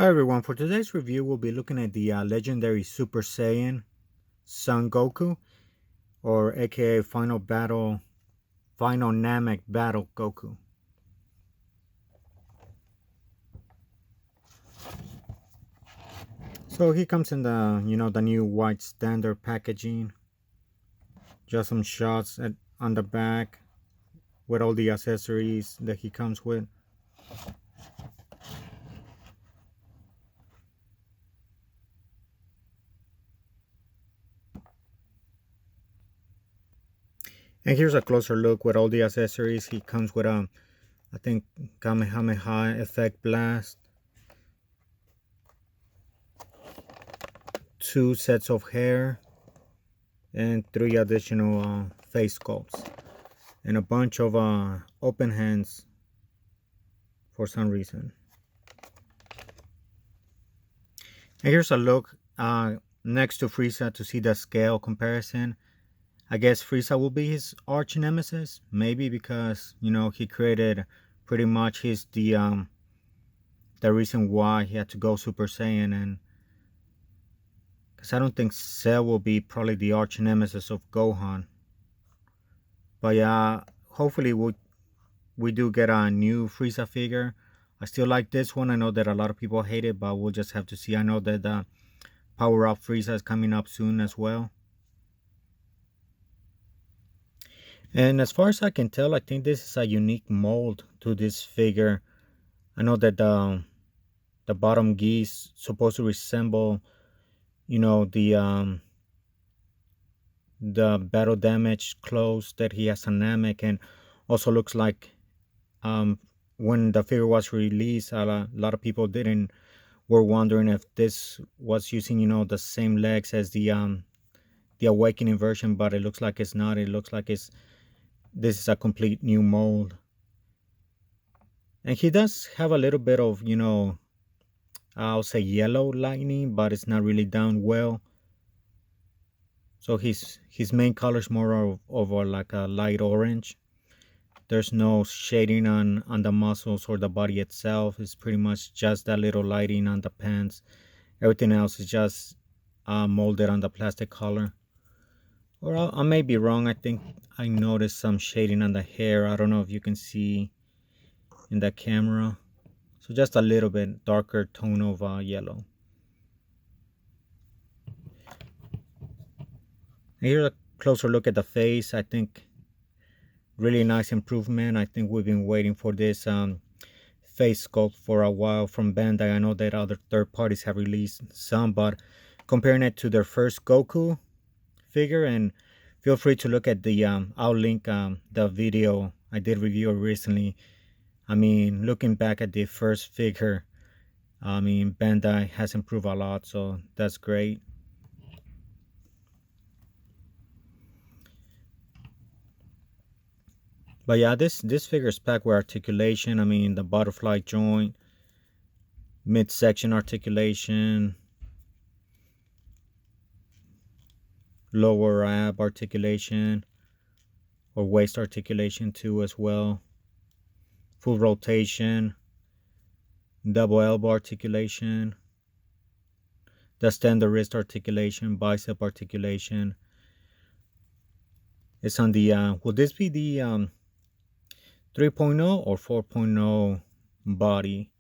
Hi everyone, for today's review we'll be looking at the legendary Super Saiyan Son Goku, or aka Final Namek Battle Goku. So he comes in the new white standard packaging. Just some shots on the back with all the accessories that he comes with. And here's a closer look with all the accessories. He comes with I think Kamehameha effect blast, 2 sets of hair, and 3 additional face sculpts, and a bunch of open hands for some reason. And here's a look next to Frieza to see the scale comparison. I guess Frieza will be his arch nemesis, maybe because he created pretty much the reason why he had to go Super Saiyan, and because I don't think Cell will be probably the arch nemesis of Gohan. But yeah, hopefully we do get a new Frieza figure. I still like this one. I know that a lot of people hate it, but we'll just have to see. I know that Power Up Frieza is coming up soon as well. And as far as I can tell, I think this is a unique mold to this figure. I know that the bottom geese supposed to resemble, the battle damage clothes that he has on Namek, and also looks like um, when the figure was released, a lot of people didn't were wondering if this was using the same legs as the awakening version, but it looks like it's not. It looks like this is a complete new mold. And he does have a little bit of I'll say yellow lightning, but it's not really done well. So his main color is more of like a light orange. There's no shading on the muscles or the body itself. It's pretty much just that little lighting on the pants. Everything else is just molded on the plastic color. Or I may be wrong. I think I noticed some shading on the hair. I don't know if you can see in the camera. So just a little bit darker tone of yellow. And here's a closer look at the face. I think really nice improvement. I think we've been waiting for this face sculpt for a while from Bandai. I know that other third parties have released some, but comparing it to their first Goku figure, and feel free to look at the I'll link the video I did review recently. I mean, looking back at the first figure, I mean, Bandai has improved a lot, so that's great. But yeah, this figure is packed with articulation. I mean, the butterfly joint, midsection articulation, lower ab articulation, or waist articulation too as well. Full rotation, double elbow articulation, the standard wrist articulation, bicep articulation. It's on the, will this be the 3.0 or 4.0 body?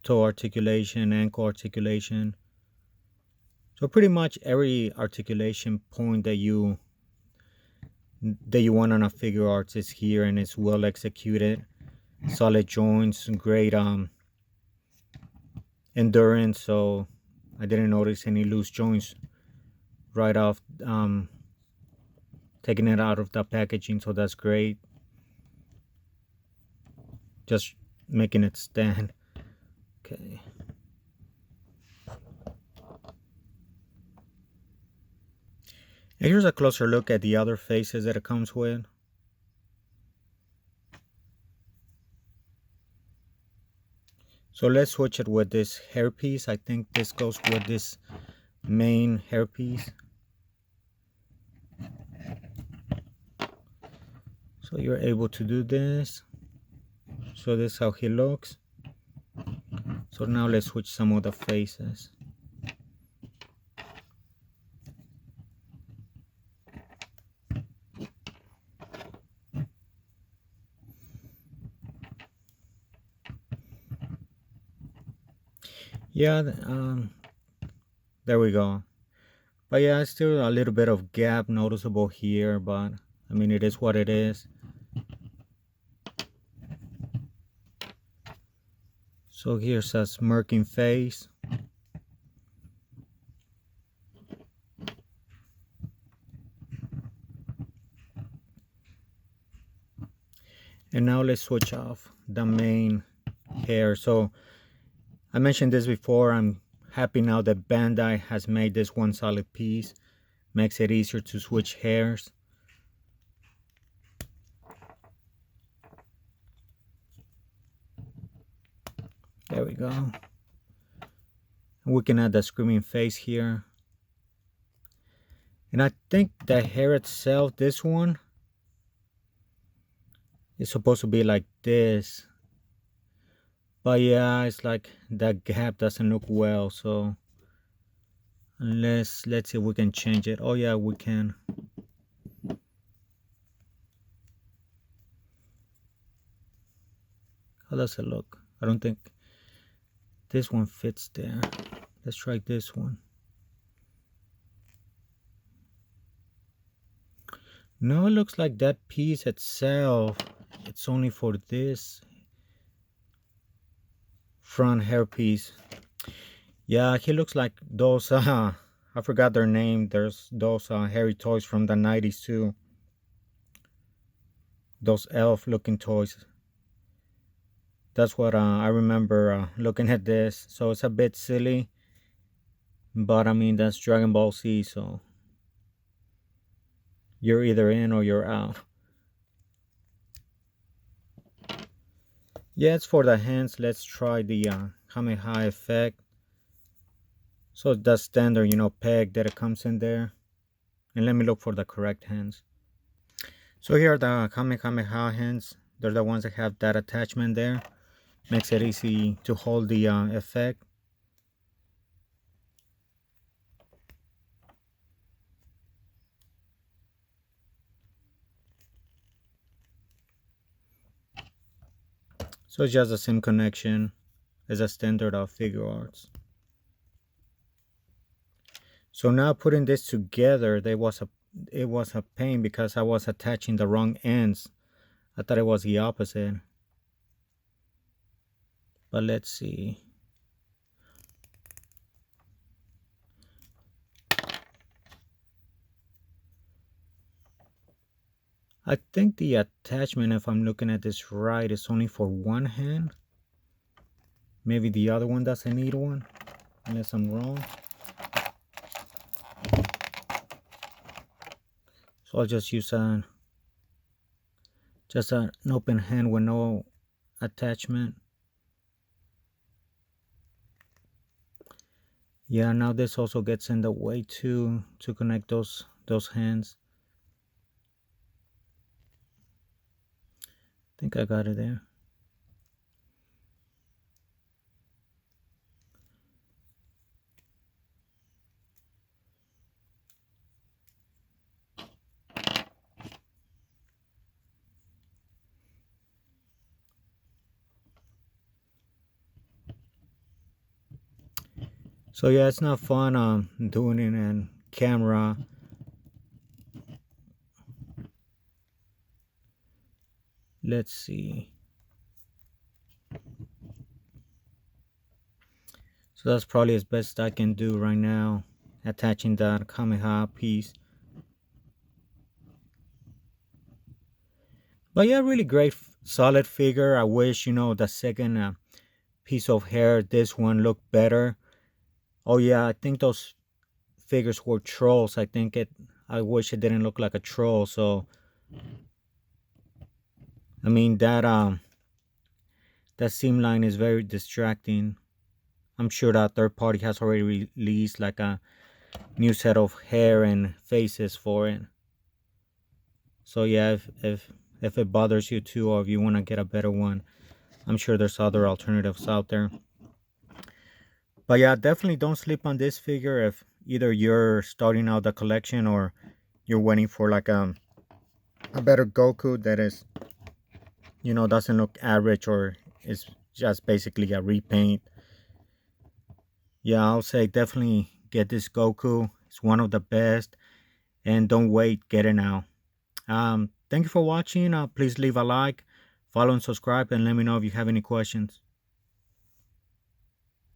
Toe articulation, ankle articulation. So pretty much every articulation point that you want on a figure arts is here, and it's well executed. Solid joints, great endurance. So I didn't notice any loose joints right off taking it out of the packaging, so that's great. Just making it stand. Okay. And here's a closer look at the other faces that it comes with. So let's switch it with this hairpiece. I think this goes with this main hairpiece. So you're able to do this. So this is how he looks. So now let's switch some of the faces. Yeah, there we go. But yeah, it's still a little bit of gap noticeable here, but I mean, it is what it is. So here's a smirking face. And now let's switch off the main hair. So I mentioned this before. I'm happy now that Bandai has made this one solid piece. Makes it easier to switch hairs. There we go. We can add the screaming face here. And I think the hair itself, this one, is supposed to be like this. But yeah, it's like that gap doesn't look well. So let's see if we can change it. Oh yeah, we can. How does it look? I don't think this one fits there. Let's try this one. No, it looks like that piece itself, it's only for this front hairpiece. Yeah, he looks like those, I forgot their name. There's those hairy toys from the 90s too. Those elf looking toys. That's what I remember looking at this. So it's a bit silly. But I mean, that's Dragon Ball Z, so you're either in or you're out. Yeah, it's for the hands. Let's try the Kamehameha effect. So the standard, peg that it comes in there. And let me look for the correct hands. So here are the Kamehameha hands. They're the ones that have that attachment there. Makes it easy to hold the effect. So it's just the same connection as a standard of Figuarts. So now putting this together, it was a pain because I was attaching the wrong ends. I thought it was the opposite. But let's see. I think the attachment, if I'm looking at this right, is only for one hand. Maybe the other one doesn't need one, unless I'm wrong. So I'll just use an open hand with no attachment. Yeah, now this also gets in the way too, to connect those hands. I think I got it there. So yeah, it's not fun doing it in camera. Let's see. So that's probably as best I can do right now, attaching that Kamehameha piece. But yeah, really great, solid figure. I wish, the second piece of hair, this one looked better. Oh yeah, I think those figures were trolls. I wish it didn't look like a troll. So, I mean, that seam line is very distracting. I'm sure that third party has already released like a new set of hair and faces for it. So yeah, if it bothers you too, or if you want to get a better one, I'm sure there's other alternatives out there. But yeah, definitely don't sleep on this figure if either you're starting out the collection or you're waiting for like a better Goku that is, doesn't look average or is just basically a repaint. Yeah, I'll say definitely get this Goku. It's one of the best, and don't wait, get it now. Thank you for watching. Please leave a like, follow and subscribe, and let me know if you have any questions.